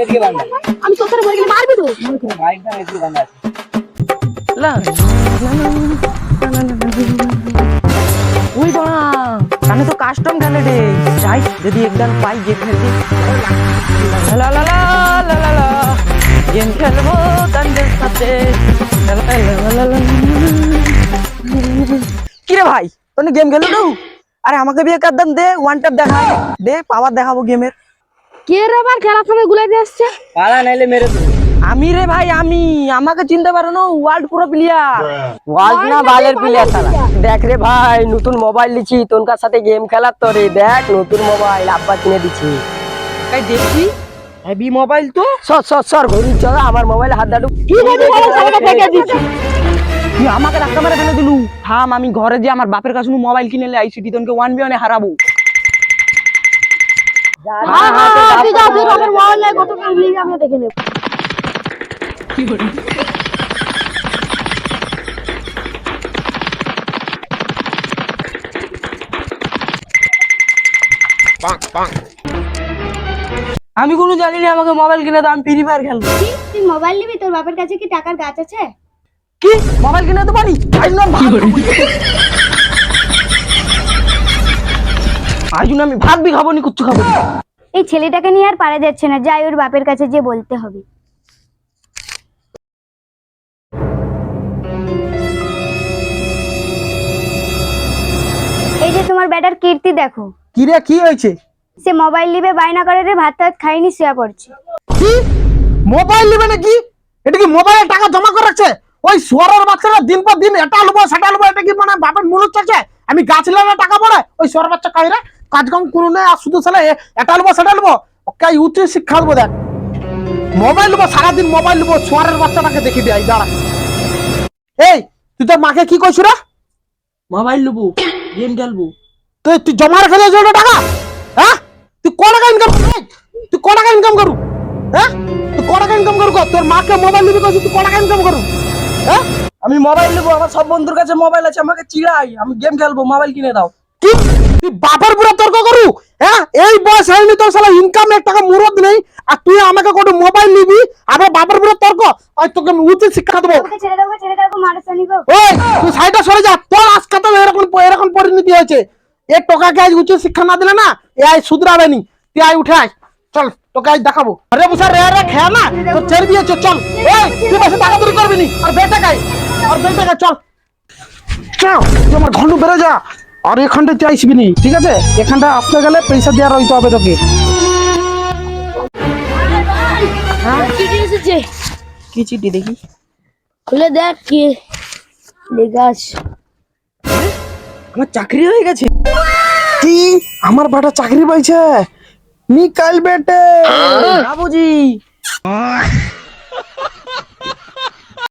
এদিকে বান্ধা। আমি তোর সাথে মরে গেলে মারবি তো। বাইকটা এদিকে বান্ধা আছে। ওই বা কানে তো কাস্টম খেলে রে, যাই যদি একদম পাই গেম খেলছি। লা লা লা লা লা লা, গেম খেলবো তাদের সাথে। কিরে ভাই তোর গেম খেলো তো? আরে আমাকে বিয়ে কার দান দে, ওয়ান ট্যাপ দেখা দে, পাওয়ার দেখাবো গেমের। কে রে আবার খেলার সময় গুলাই দিয়ে আসছে? পালা নাইলে মেরে দেবো। আমি রে ভাই, আমি আমাকে চিনতে পারো না? ওয়ার্ল্ড পুরো প্লেয়ার। ওয়ার্ল্ড না বালের প্লেয়ার শালা। দেখ রে ভাই, নতুন মোবাইল লিছি, তোর সাথে গেম খেলার তো রে। দেখ নতুন মোবাইল আব্বা কিনে দিছি। তাই দেখছি হেভি মোবাইল তো। সর ঘড়ি চল, আমার মোবাইল হাত দাদু। কি বলবি বলো, সামনে ফেকে দিচ্ছি। তুই আমাকে ধাক্কা মেরে ফেলে দিলু। থাম, আমি ঘরে যে আমার বাপের কাছে মোবাইল কিনে লে আইসি, তোকে 1v1 হারাবো। হ্যাঁ হ্যাঁ তুই যা, তুই বাপের মোবাইল নাই কত করে লিগে আমরা দেখে নেব। আমি কোনো জানি না, আমাকে মোবাইল কিনে দাও, আমি ফ্রি ফায়ার খেলবো। কি তুই মোবাইল নিবি? তোর বাপের কাছে কি টাকার গাছ আছে? কি মোবাইল কিনে তো পারি? আজ না আমি ভাত বি খাবো নি, কুচ্ছু খাবো না। এই ছেলেটাকে নিয়ে আর পারা যাচ্ছে না, যাই ওর বাপের কাছে যে বলতে হবে। এই যে তোমার ব্যাটার কীর্তি দেখো, কি রে কি হয়েছে? সে মোবাইল নিবে বায়না করে রে, ভাত টাত খাইনি, শুয়ে পড়ছে। কি মোবাইল নেবে নাকি? এটা কি মোবাইলে টাকা জমা করে রাখছে? ওই সোয়ারের বাচ্চারা দিন পর দিন এটা লবো সেটা লবো, এটা কি মানে বাপের মুলুক চলছে? আমি গাছ লাগানো টাকা পড়ে ওই সোয়ার বাচ্চা কাইরা কাজ কাম করু না, আর শুধু সালে এটা লবো সেটা লবো। ওকে উচ্চ শিক্ষা দেবো। দেখ মোবাইল লবো, সারাদিন মোবাইল লবো, সোয়ারের বাচ্চাটাকে দেখিবি। আই দাঁড়া, এই তুই তোর মাকে কি কইছ রে? মোবাইল লবো, গেম খেলবো। তুই জমা রেখে দিয়েছ টাকা? হ্যাঁ তুই ক টাকা ইনকাম করু? তুই ক টাকা ইনকাম করু? হ্যাঁ তুই ক টাকা ইনকাম করু? তোর মাকে মোবাইল নিবি কইছিস, তুই ক টাকা ইনকাম করু? হ্যাঁ আমি মোবাইল নেবো, আমার সব বন্ধুর কাছে মোবাইল আছে, আমাকে চিড়াই, আমি গেম খেলবো, মোবাইল কিনে দাও। কি তুই বাপের পুরো তর্ক করু? হ্যাঁ এই বয়স হয়নি তোর, শালা ইনকাম 1 টাকা মুরত নেই, আর তুই আমাকে কোন মোবাইল নিবি? আবার বাপের পুরো তর্ক। আর তোকে উচিত শিক্ষা দেবো। ওকে ছেড়ে দাও মারছানি গো। ওই তুই সাইডে সরে যা, তোর আজকে তো এরকম পরিণতি হয়েছে। এ টোকাকে আজ উচিত শিক্ষা না দিলে না, এ আজ শুধরাবে নি। তুই আয় উঠে আয়, চল তোকে আজ দেখাবো। আরে বুঝা রে রে খেয়া না, তোর ছেড়ে দিয়েছে, চল। এই তুই বসে টাকা চুরি করবি নি, আর বেটা গাই, আর বেটা গাই, চল চল, তুই আমার ঘন্টু বেড়ে যা। আর এখানটা তুই আসবি নি, ঠিক আছে? এখানটা আসতে গেলে পয়সা দেওয়া রইতে হবে তোকে। চিঠি এসেছে, কি চিঠি দেখি? খুলে দেখ কি লেখা আছে। আমার চাকরি হয়ে গেছে। কি আমার বেটা চাকরি পাইছে? নিকাল বেটে বাবুজি।